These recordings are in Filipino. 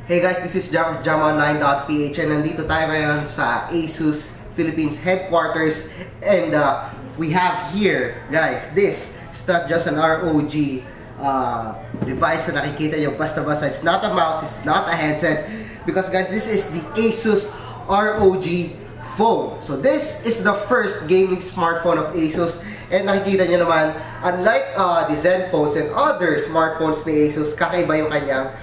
Hey guys, this is jamonline.ph and nandito tayo ngayon sa ASUS Philippines headquarters and we have here, guys, this is not just an ROG device na nakikita nyo basta-basta. It's not a mouse, it's not a headset because guys, this is the ASUS ROG phone. So this is the first gaming smartphone of ASUS and nakikita nyo naman, unlike the Zen phones and other smartphones ni ASUS, kakaiba yung kanyang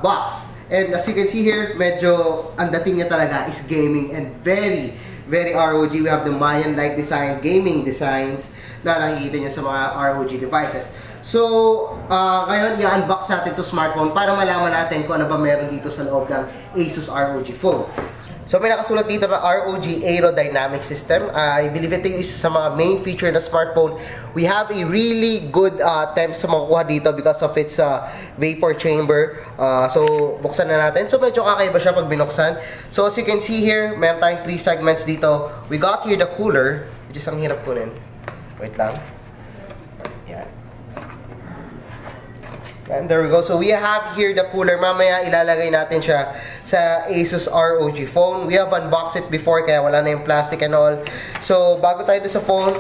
box. And as you can see here, medyo ang dating niya talaga is gaming and very ROG. We have the Mayan-like design, gaming designs na nakikita niyo sa mga ROG devices. So, ngayon i-unbox natin to smartphone para malaman natin kung ano ba meron dito sa loob ng ASUS ROG phone. So, may nakasulat dito na ROG Aerodynamic System. I believe ito yung isa sa mga main feature na smartphone. We have a really good temps sa makukuha dito because of its vapor chamber. So, buksan na natin. So, medyo kakaiba siya pag binuksan. So, as you can see here, meron tayong 3 segments dito. We got here the cooler, which is ang hirap kunin. Wait lang. Yan. And there we go. So we have here the cooler. Mamaya ilalagay natin siya sa ASUS ROG phone. We have unboxed it before kaya wala na yung plastic and all. So bago tayo sa phone,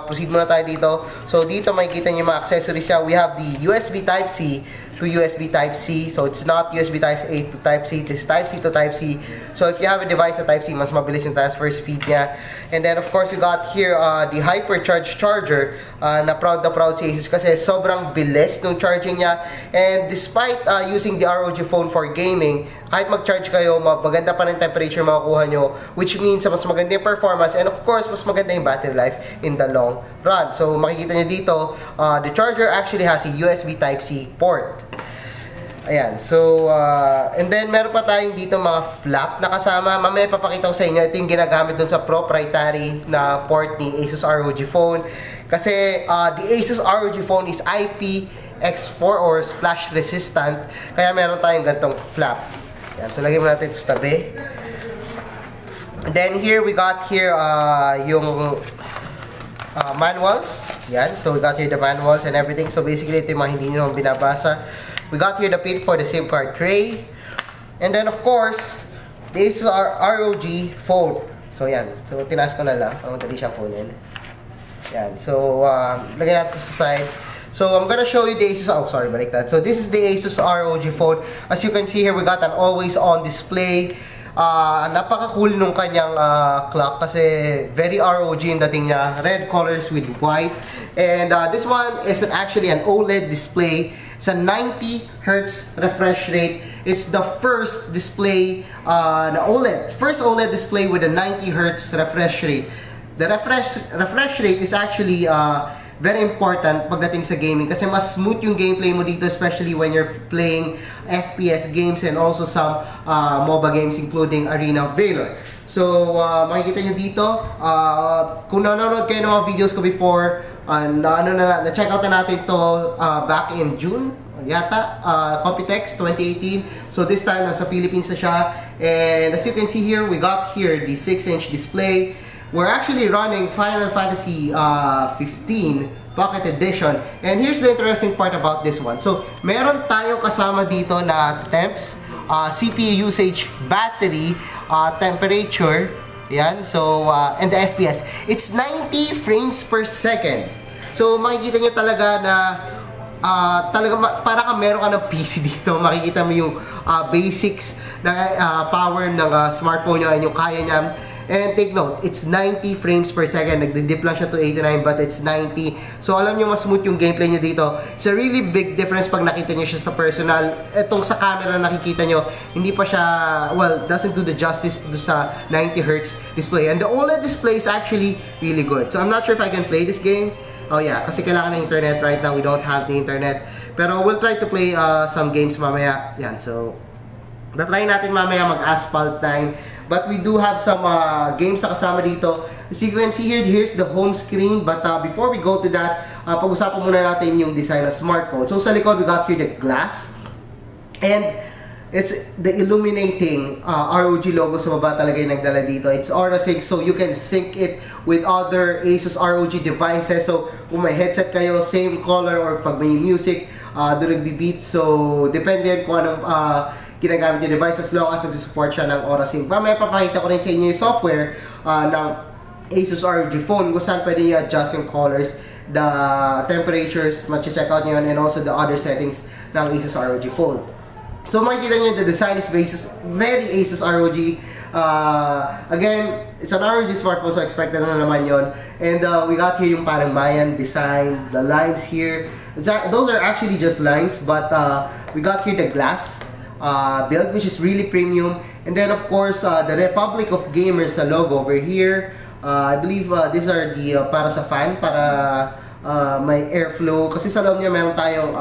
proceed muna tayo dito. So dito makikita niyo mga accessories siya. We have the USB Type-C to USB Type-C. So it's not USB Type-A to Type-C. This is Type-C to Type-C. So if you have a device na Type-C, mas mabilis yung transfer speed niya. And then of course we got here the hypercharge charger na proud si ASUS kasi sobrang bilis ng charging niya. And despite using the ROG phone for gaming, kahit mag-charge kayo, maganda pa rin temperature makukuha nyo, which means mas maganda yung performance and of course, mas maganda yung battery life in the long run. So makikita nyo dito, the charger actually has a USB Type-C port. Ayan, so, and then meron pa tayong dito mga flap na kasama. Mamaya papakita ko sa inyo, ito yung ginagamit dun sa proprietary na port ni ASUS ROG phone. Kasi the ASUS ROG phone is IPX4 or splash resistant. Kaya meron tayong ganitong flap. Ayan, so lagyan mo natin ito sa tabi. And then here, we got here yung manuals. Yan, so we got here the manuals and everything. So basically, ito yung mga hindi nyo binabasa. We got here the pin for the SIM card tray. And then of course, this is our ROG phone. So yan. So tinaas ko na lang. Ang madali siyang phone yan. Yan. So lagyan natin sa side. So I'm gonna show you the ASUS. Oh, sorry, baliktad. So this is the ASUS ROG phone. As you can see here, we got an always on display. Napaka-cool nung kanyang clock kasi very ROG yung dating niya. Red colors with white. And this one is actually an OLED display. Sa 90 Hz refresh rate. It's the first display na OLED. First OLED display with a 90 Hz refresh rate. The refresh rate is actually very important pagdating sa gaming kasi mas smooth yung gameplay mo dito, especially when you're playing FPS games and also some MOBA games including Arena of Valor. So, makikita nyo dito, kung nanonood kayo ng mga videos ko before, na-check out na natin to back in June, yata, Computex 2018. So, this time, nasa Philippines na siya. And as you can see here, we got here the 6-inch display. We're actually running Final Fantasy 15 Pocket Edition. And here's the interesting part about this one. So, meron tayo kasama dito na temps, CPU usage, battery, temperature, yan. So, and the FPS. It's 90 frames per second. So, makikita nyo talaga na para ka meron ka ng PC dito. Makikita mo yung basics na power ng smartphone nyo and yung kaya niya. And take note, it's 90 frames per second. Nagdi-dip lang siya to 89 but it's 90. So alam nyo mas smooth yung gameplay nyo dito. It's a really big difference pag nakita nyo siya sa personal. Etong sa camera na nakikita nyo, hindi pa siya, well, doesn't do the justice do sa 90 Hz display. And the OLED display is actually really good. So I'm not sure if I can play this game. Oh yeah, kasi kailangan ng internet right now. We don't have the internet. Pero we'll try to play some games mamaya. Yan, so na-try natin mamaya mag-Asphalt 9. But we do have some games na kasama dito. As you can see here, here's the home screen. But before we go to that, pag-usapan muna natin yung design ng smartphone. So sa likod, we got here the glass. And it's the illuminating ROG logo sa baba talaga yung nagdala dito. It's Aura Sync, so you can sync it with other ASUS ROG devices. So kung may headset kayo, same color, or pag may music, doon nagbi-beat. So depende kung anong ginagamit yung device as long as nag-support siya ng Aura Sync. Mamaya papakita ko rin sa inyo yung software ng ASUS ROG phone kung saan pwede i-adjust yung colors, the temperatures, mag-check out nyo yun, and also the other settings ng ASUS ROG phone. So makikita nyo, the design is very ASUS ROG. Again, it's an ROG smartphone, so expected na naman yon. And we got here yung parang Mayan design, the lines here. Those are actually just lines, but we got here the glass build, which is really premium. And then of course, the Republic of Gamers, the logo over here. I believe these are the para sa fan, para may airflow. Kasi sa loob niya meron tayong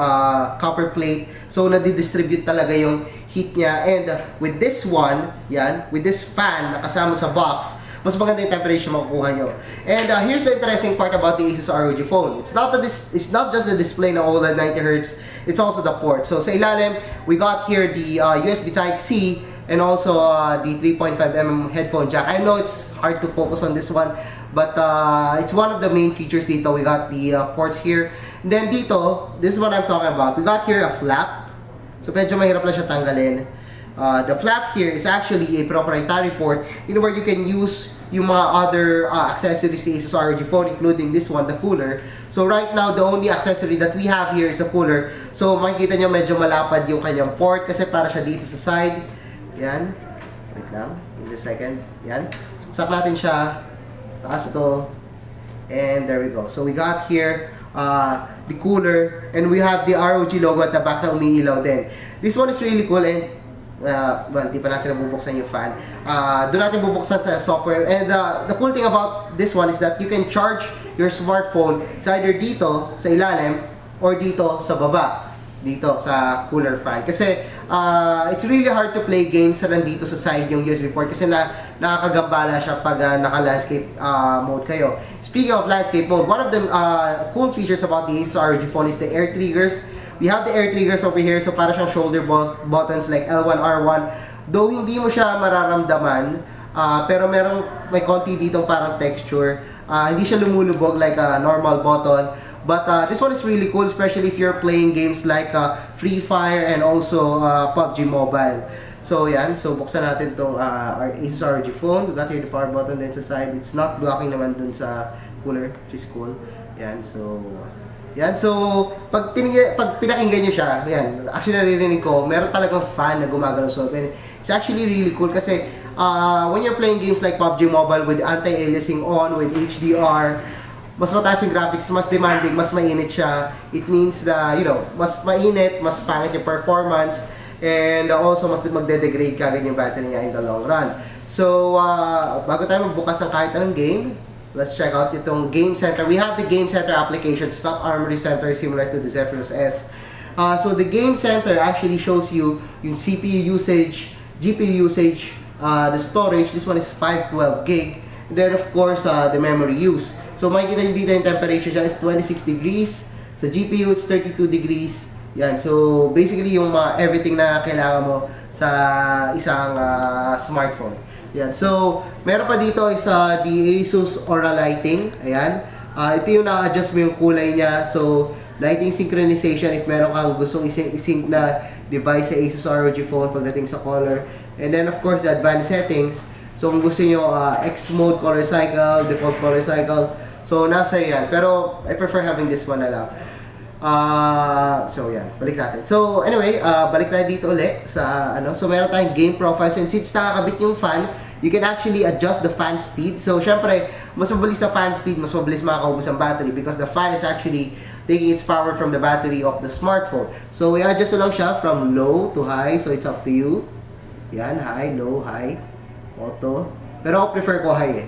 copper plate, so nadidistribute talaga yung heat niya. And with this one, yan, with this fan na kasama sa box, mas maganda yung temperature makukuha nyo. And here's the interesting part about the ASUS ROG phone. It's not just the display na OLED 90Hz, it's also the port. So sa ilalim, we got here the USB Type-C and also the 3.5mm headphone jack. I know it's hard to focus on this one, but it's one of the main features dito. We got the ports here. And then dito, this is what I'm talking about. We got here a flap. So medyo mahirap lang siya tanggalin. The flap here is actually a proprietary port where you can use yung mga other accessories to ASUS ROG phone, including this one, the cooler. So right now, the only accessory that we have here is the cooler. So makikita nyo medyo malapad yung kanyang port kasi para siya dito sa side. Yan. Wait lang. Give it a second. Yan. Sak natin siya. Taas to. And there we go. So we got here the cooler, and we have the ROG logo at the back na umiilaw din. This one is really cool, and well, di pa natin nabubuksan yung fan. Doon natin bubuksan sa software. And the cool thing about this one is that you can charge your smartphone sa either dito sa ilalim or dito sa baba, dito sa cooler fan. Kasi it's really hard to play games na nandito sa side yung USB port kasi nakakagambala siya pag naka-landscape mode kayo. Speaking of landscape mode, one of the cool features about the ASUS ROG phone is the air triggers. We have the air triggers over here, so para siyang shoulder buttons like L1, R1. Though hindi mo siya mararamdaman, pero may konti ditong parang texture. Hindi siya lumulubog like a normal button. But this one is really cool, especially if you're playing games like Free Fire and also PUBG Mobile. So yan, so buksan natin itong our ASUS ROG phone. We got here the power button din sa side. It's not blocking naman dun sa cooler, which is cool. Yan, so pag pinakinggan nyo siya, yan, actually naririnig ko, meron talagang fan na gumagalaw. So it's actually really cool kasi when you're playing games like PUBG Mobile with anti-aliasing on, with HDR, mas mataas yung graphics, mas demanding, mas mainit siya. It means that, mas mainit, mas pangit yung performance, and also mas magde-degrade kagad yung battery niya in the long run. So, bago tayo magbukas ng kahit anong game, let's check out itong Game Center. We have the Game Center application. It's not Armory Center, similar to the Zephyrus S. So the Game Center actually shows you yung CPU usage, GPU usage, the storage. This one is 512 gig. And then of course, the memory use. So makikita nyo dito yung temperature siya is 26 degrees. Sa GPU, it's 32 degrees. Yan. So basically, yung everything na kailangan mo sa isang smartphone. Yan. So, meron pa dito is the ASUS Aura lighting. Ayan. Ito yung na-adjust mo yung kulay niya. So, lighting synchronization if meron kang gustong isync na device sa ASUS ROG phone pagdating sa color. And then, of course, the advanced settings. So, kung gusto nyo X mode color cycle, default color cycle. So, nasa yan. Pero, I prefer having this one na lang. So, yan. Balik natin. So, anyway, balik tayo dito ulit sa, So, meron tayong game profiles. And since nakakabit yung fan, you can actually adjust the fan speed. So, syempre, mas mabilis na fan speed, mas mabilis makakaubos ang battery because the fan is actually taking its power from the battery of the smartphone. So, i-adjust lang siya from low to high. So, it's up to you. Yan, high, low, high, auto. Pero ako prefer ko high eh.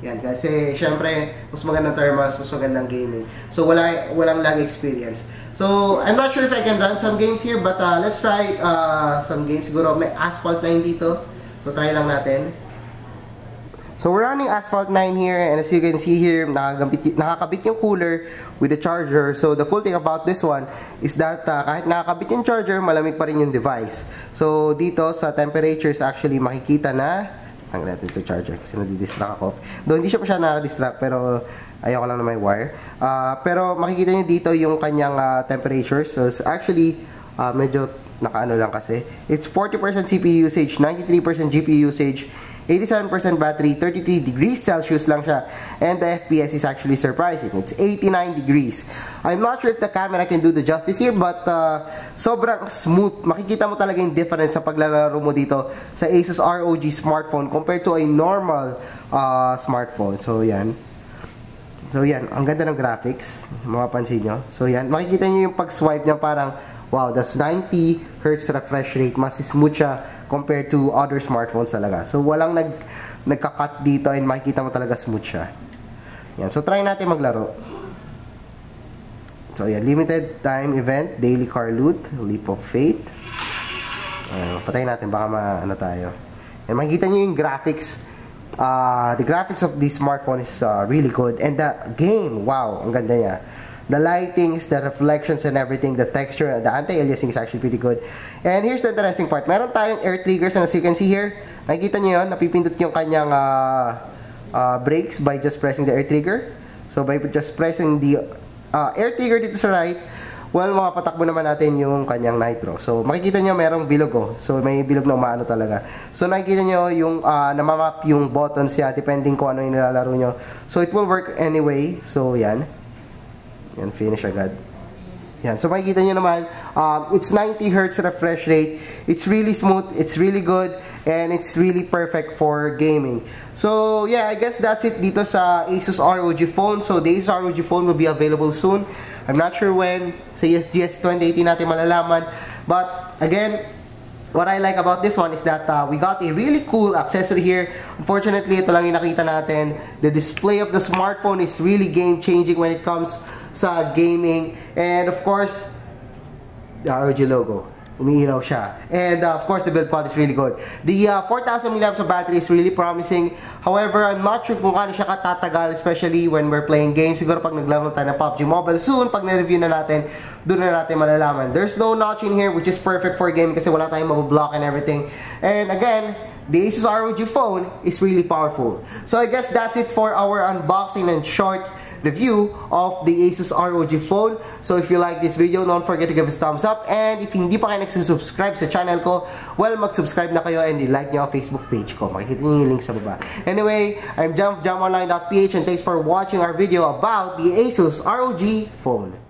Yan, kasi syempre, mas magandang thermals, mas magandang gaming. So, walang lag experience. So, I'm not sure if I can run some games here, but let's try some games. Siguro may Asphalt 9 dito. So, try lang natin. So, we're running Asphalt 9 here, and as you can see here, nakakabit yung cooler with the charger. So, the cool thing about this one is that kahit nakakabit yung charger, malamig pa rin yung device. So, dito sa temperatures, actually makikita na tanggalin natin ito charger kasi nadidistract ako. Doon hindi siya pa siya nakadistract pero ayoko lang na may wire. Pero makikita niyo dito yung kanyang temperature. So, it's actually Medyo nakaano lang kasi. It's 40% CPU usage, 93% GPU usage, 87% battery, 33 degrees Celsius lang siya. And the FPS is actually surprising. It's 89 degrees. I'm not sure if the camera can do the justice here, but sobrang smooth. Makikita mo talaga yung difference sa paglalaro mo dito sa ASUS ROG smartphone compared to a normal smartphone. So, yan. So, yan. Ang ganda ng graphics. Mapapansin nyo. So, yan. Makikita nyo yung pag-swipe niya parang wow, that's 90 Hz refresh rate. Mas smooth siya compared to other smartphones talaga. So, walang nagka-cut dito and makikita mo talaga smooth siya. Yan. So, try natin maglaro. So, yan. Limited time event, daily car loot, leap of faith. Patayin natin. Baka maano tayo. Yan. Makikita nyo yung graphics. The graphics of this smartphone is really good. And the game, wow, ang ganda niya. The lightings, the reflections and everything, the texture, the anti-aliasing is actually pretty good. And here's the interesting part. Meron tayong air triggers, and as you can see here, nakikita nyo yun, napipindot yung kanyang brakes by just pressing the air trigger. So by just pressing the air trigger dito sa right, well, makapatakbo naman natin yung kanyang nitro. So makikita nyo merong bilog oh. So may bilog na umaano talaga. So nakikita nyo yung namamap yung buttons niya depending kung ano yung nilalaro nyo. So it will work anyway. So yan. Yan, finish agad. Yan. So makikita nyo naman, it's 90 Hz refresh rate. It's really smooth, it's really good, and it's really perfect for gaming. So yeah, I guess that's it dito sa ASUS ROG phone. So the ASUS ROG phone will be available soon. I'm not sure when. Sa ESGS 2018 natin malalaman. But again, what I like about this one is that we got a really cool accessory here. Unfortunately, ito lang yung nakita natin. The display of the smartphone is really game-changing when it comes sa gaming. And of course, the ROG logo. Umiilaw siya. And of course, the build quality is really good. The 4,000 mAh of battery is really promising. However, I'm not sure kung kano siya katatagal, especially when we're playing games. Siguro pag naglaro tayo ng PUBG Mobile soon, pag na-review na natin, doon na natin malalaman. There's no notch in here, which is perfect for gaming kasi wala tayong mabablock and everything. And again, the ASUS ROG phone is really powerful. So I guess that's it for our unboxing and short review of the ASUS ROG phone. So if you like this video, don't forget to give us a thumbs up. And if hindi pa kayo nagsusubscribe sa channel ko, well, mag-subscribe na kayo and i-like nyo ang Facebook page ko. Makikita nyo yung link sa baba. Anyway, I'm JamOnline.ph and thanks for watching our video about the ASUS ROG phone.